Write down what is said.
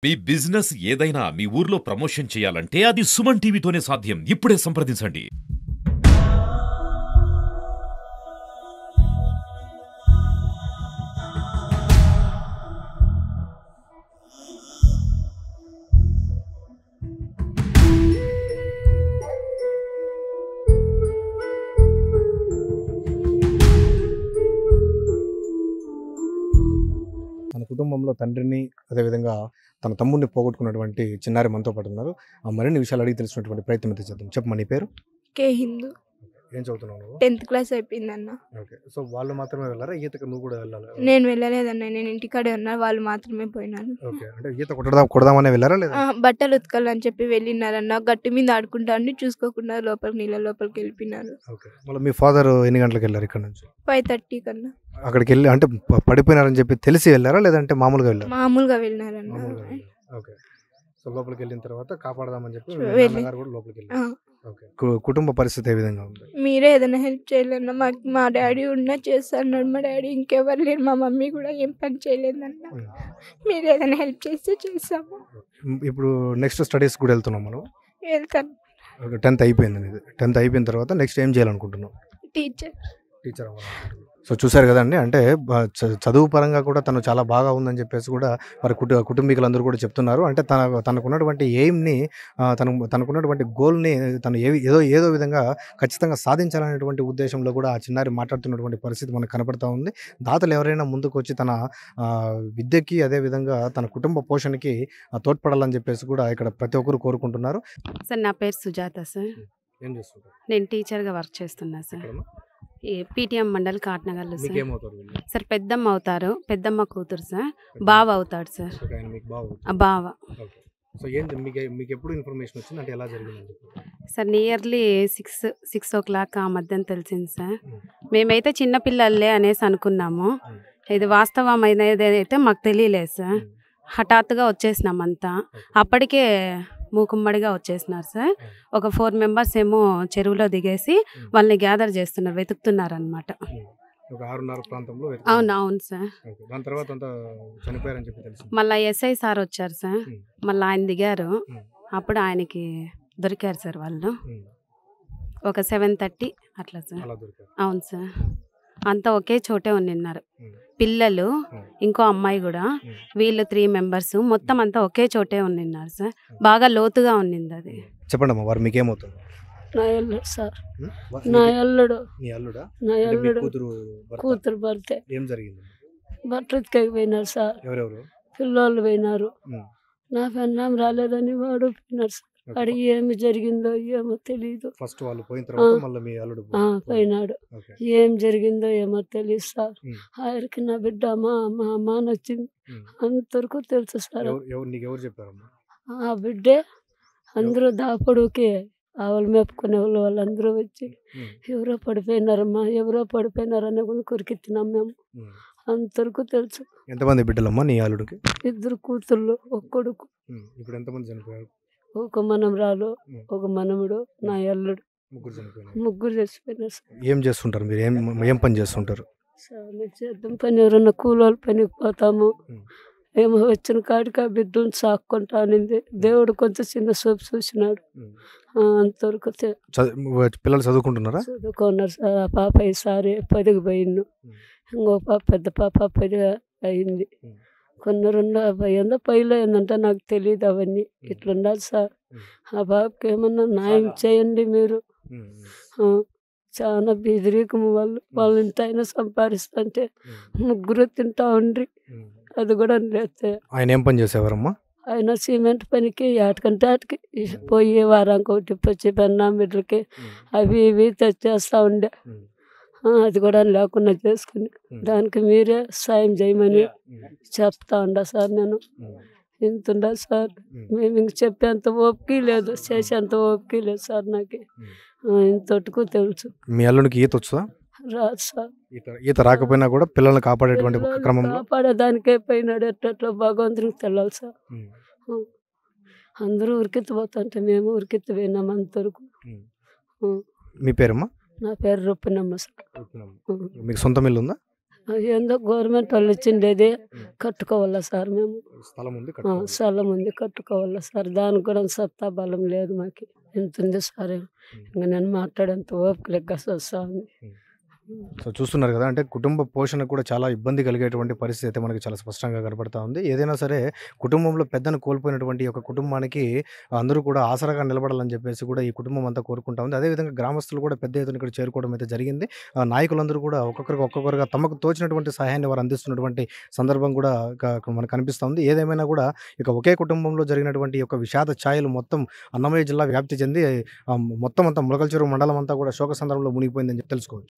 మీ business ఏదైనా మీ ఊర్లో promotion చేయాలంటే అది సుమన్ టీవీతోనే సాధ్యం. ఇప్పుడే సంప్రదించండి. తన కుటుంబంలో తండ్రిని అదేవిధంగా తన తమ్ముడిని పోగొట్టుకున్నటువంటి చిన్నారి మనతో పాటు ఉన్నారు. మరిన్ని విషయాలు అడిగి తెలుసుకున్నటువంటి ప్రయత్నం అయితే చేద్దాం. చెప్పమ్మా నీ పేరు? కే హిందూ. ఏం చదువుతున్నావు నువ్వు? 10th class అయిపోయిందన్న. ఓకే. సో వాళ్ళు మాత్రమే వెళ్ళారా? ఈతకు నువ్వు కూడా వెళ్ళాలా? నేను వెళ్ళలేదన్న, నేను ఇంటికాడే ఉన్నా, వాళ్ళు మాత్రమే పోయినారు. ఓకే. అంటే ఈత కొడదామనే వెళ్ళారా లేదా? బట్టలు ఉతకాలని చెప్పి వెళ్ళినారన్న. గట్టి మీద ఆడుకుంటా ఉండి చూసుకోకుండా నీళ్ళ లోపలికి వెళ్ళిపోయినారు. ఓకే. మళ్ళీ మీ ఫాదర్ ఎన్ని గంటలకు వెళ్ళారు ఇక్కడ నుంచి? 5:30 కన్నా. అక్కడికి వెళ్ళి అంటే పడిపోయినారని చెప్పి తెలిసి వెళ్ళారా లేదంటే మామూలుగా వెళ్ళారా? మామూలుగా వెళ్ళినారన్న. మామూలుగా వెళ్ళారు. ఓకే. సో లోపలికి వెళ్ళిన తర్వాత కాపాడదామని చెప్పి వెళ్ళి నాన్నగారు కూడా లోపలికి వెళ్ళారు. ఓకే. కుటుంబ పరిస్థితి ఏ విధంగా ఉంది? మీరే ఏదైనా హెల్ప్ చేయలేదన్న. మా డాడీ ఉన్నా చేస్తాడు. మా డాడీ ఇంకెవరు లేరు. మా మమ్మీ కూడా ఏం పని చేయలేదన్న. మీరు ఏదైనా హెల్ప్ చేస్తే చేస్తాము. ఇప్పుడు నెక్స్ట్ స్టడీస్ కూడా వెళ్తున్నాం మనం. వెళ్తాను. 10th అయిపోయింది నీది. 10th అయిపోయిన తర్వాత నెక్స్ట్ ఏం చేయాలనుకుంటున్నావు? టీచర్ అవ్వాలనుకుంటున్నాను. సో చూసారు కదండి. అంటే చదువు పరంగా కూడా తను చాలా బాగా ఉందని చెప్పేసి కూడా వారి కుటుంబీకులందరూ కూడా చెప్తున్నారు. అంటే తనకున్నటువంటి ఎయిమ్ని తనకున్నటువంటి గోల్ని తను ఏదో విధంగా ఖచ్చితంగా సాధించాలనేటువంటి ఉద్దేశంలో కూడా ఆ చిన్నారి మాట్లాడుతున్నటువంటి పరిస్థితి మనకు కనపడతా ఉంది. దాతలు ఎవరైనా ముందుకు వచ్చి తన విద్యకి అదేవిధంగా తన కుటుంబ పోషణకి తోడ్పడాలని చెప్పేసి కూడా ఇక్కడ ప్రతి ఒక్కరు కోరుకుంటున్నారు. సార్ నా పేరు సుజాత సార్. ఏం చేస్తుంటారు? నేను టీచర్గా వర్క్ చేస్తున్నా సార్. ఈ పీటీఎం మండల్ కాట్నగర్లో సార్. సార్ పెద్దమ్మ అవుతారు, పెద్దమ్మ కూతురు సార్. బావ అవుతాడు సార్. బావ. సో ఏంటి మీకు ఎప్పుడు ఇన్ఫర్మేషన్ వచ్చింది? అంటే ఎలా జరిగింది సార్? నియర్లీ 6 o'clock ఆ మధ్యన తెలిసింది సార్. మేమైతే చిన్నపిల్లలే అనేసి అనుకున్నాము. ఇది వాస్తవమైనది అయితే మాకు తెలియలేదు సార్. హఠాత్తుగా వచ్చేసినాం అంతా. అప్పటికే మూకుమ్మడిగా వచ్చేసినారు సార్. ఒక 4 members ఏమో చెరువులో దిగేసి వాళ్ళని గ్యాదర్ చేస్తున్నారు, వెతుకుతున్నారు అనమాట. అవును సార్. మళ్ళీ ఎస్ఐ సార్ వచ్చారు సార్. మళ్ళీ ఆయన దిగారు. అప్పుడు ఆయనకి దొరికారు సార్ వాళ్ళు. ఒక 7:30 అట్లా సార్. అవును సార్. అంతా ఒకే చోటే ఉన్నారు పిల్లలు, ఇంకో అమ్మాయి కూడా. వీళ్ళు 3 members మొత్తం అంతా ఒకే చోటే ఉన్నారు సార్. బాగా లోతుగా ఉన్నింది అది. చెప్పండి అమ్మా, వారు మీకేమవుతుంది? నా అల్లుడు సార్. నా అల్లుడు. నీ అల్లుడా? నా అల్లుడు కూతురు భర్త. ఏం జరిగింది? బట్టకి పోయినారు సార్. ఎవరెవరు? పిల్లోళ్ళు పోయినారు. నా పెన్నాం రాలేదని వాడు పోయినారు సార్. అడిగి ఏమి జరిగిందో ఏమో తెలియదు. ఫస్ట్ వాళ్ళు పోయిన తర్వాత మళ్ళీ మీ అల్లుడు పోయినాడు. ఏం జరిగిందో ఏమో తెలియదు సార్. ఆయనకి నా బిడ్డ మా అమ్మ అని వచ్చింది. అంతవరకు తెలుసు సార్. ఎవరు చెప్పారమ్మా? ఆ బిడ్డే అందరూ దాపడుకే ఆవులు మేపుకునే వాళ్ళందరూ వచ్చి ఎవరో పడిపోయినారనే కొరికిత్తినాం మేము. అంతవరకు తెలుసు. ఎంతమంది బిడ్డలమ్మా నీ అల్లుడికి? 2 కూతుళ్ళు, ఒక కొడుకు. ఇప్పుడు ఎంతమంది చనిపోయారు? ఒక మనమరాలు, ఒక మనముడు, నా అల్లుడు. ముగ్గురు చచ్చిపోయినారు సార్. ఏం చేస్తుంటారు మీరు? ఏం పని చేస్తుంటారు? చేద్దాం పని, ఎవరన్నా కూలోళ్ళు పనికి పోతాము. ఏమో వచ్చిన కాడికి ఆ బిడ్డలను సాక్కుంటా అనింది. దేవుడు కొంచెం చిన్న చూపు చూసినాడు. అంతవరకు పిల్లలు చదువుకుంటున్నారా? చదువుకున్నారు సార్. ఆ పాప ఈసారి 10కి పోయిండు. ఇంకో పాప, పెద్ద పాప 10 అయింది. కొన్ని 2 పైలో ఏందంటే నాకు తెలియదు అవన్నీ. ఇట్లుండాలి సార్. ఆ బాబుకి ఏమన్నా న్యాయం చేయండి మీరు. చాలా బీదరికము వాళ్ళ ఇంటి అయినా సంపాదిస్తుంటే ముగ్గురు తింటా ఉండ్రి. అది కూడా లేతే. ఆయన ఏం పని చేసేవారమ్మా? ఆయన సిమెంట్ పనికి ఆటకంటే ఆటకి పోయి వారానికి ఒకటి వచ్చి పెన్నా బిడ్డలకి అవి ఇవి తెచ్చేస్తా ఉండే. అది కూడా లేకుండా చేసుకుని దానికి మీరే సాయం చేయమని చెప్తా ఉండా సార్. నేను ఇంత సార్. మేము ఇంక చెప్పేంత ఓపిక లేదు, చేసేంత ఓపిక లేదు సార్ నాకు. ఇంతకు తెలుసు. మీ అల్లుడికి ఈత వచ్చా? రాదు సార్. ఈత రాకపోయినా కూడా పిల్లల్ని కాపాడేటువంటి క్రమంలో కాపాడేదానికే పోయినాడు. ఎట్లా భగవంతునికి తెలాలి సార్. అందరూ ఉరికెత్తిపోతుంటే మేము ఉరికెత్తిపోయినాం అంతవరకు. మీ పేరమ్మా? నా పేరు రొప్పినమ్మ సార్. మీకు సొంత ఇల్లు ఉందా? ఏందో గవర్నమెంట్ వాళ్ళు ఇచ్చిండేది కట్టుకోవాలా సార్ మేము. స్థలం ఉంది స్థలం ఉంది కట్టుకోవాలా సార్. దానికి కూడా సత్తా బలం లేదు మాకు. ఎంత ఉంది సార్, ఇంకా నేను మాట్లాడేంత ఓపిక లెక్క వస్తా ఉంది. సో చూస్తున్నారు కదా, అంటే కుటుంబ పోషణ కూడా చాలా ఇబ్బంది కలిగేటువంటి పరిస్థితి అయితే మనకి చాలా స్పష్టంగా కనపడతా ఉంది. ఏదైనా సరే కుటుంబంలో పెద్దను కోల్పోయినటువంటి ఒక కుటుంబానికి అందరూ కూడా ఆసరాగా నిలబడాలని చెప్పేసి కూడా ఈ కుటుంబం అంతా కోరుకుంటా ఉంది. అదేవిధంగా గ్రామస్తులు కూడా పెద్ద ఎత్తున ఇక్కడ చేరుకోవడం అయితే జరిగింది. నాయకులందరూ కూడా ఒక్కొక్కరుగా తమకు తోచినటువంటి సహాయాన్ని వారు అందిస్తున్నటువంటి సందర్భం కూడా మనకు కనిపిస్తూ ఉంది. ఏదేమైనా కూడా ఇక ఒకే కుటుంబంలో జరిగినటువంటి ఒక విషాద ఛాయలు మొత్తం అన్నమయ్య జిల్లా వ్యాప్తి చెంది మొత్తం అంతా ములకల్చెరువు మండలం అంతా కూడా శోక సందర్భంలో మునిగిపోయిందని చెప్పి తెలుసుకోవచ్చు.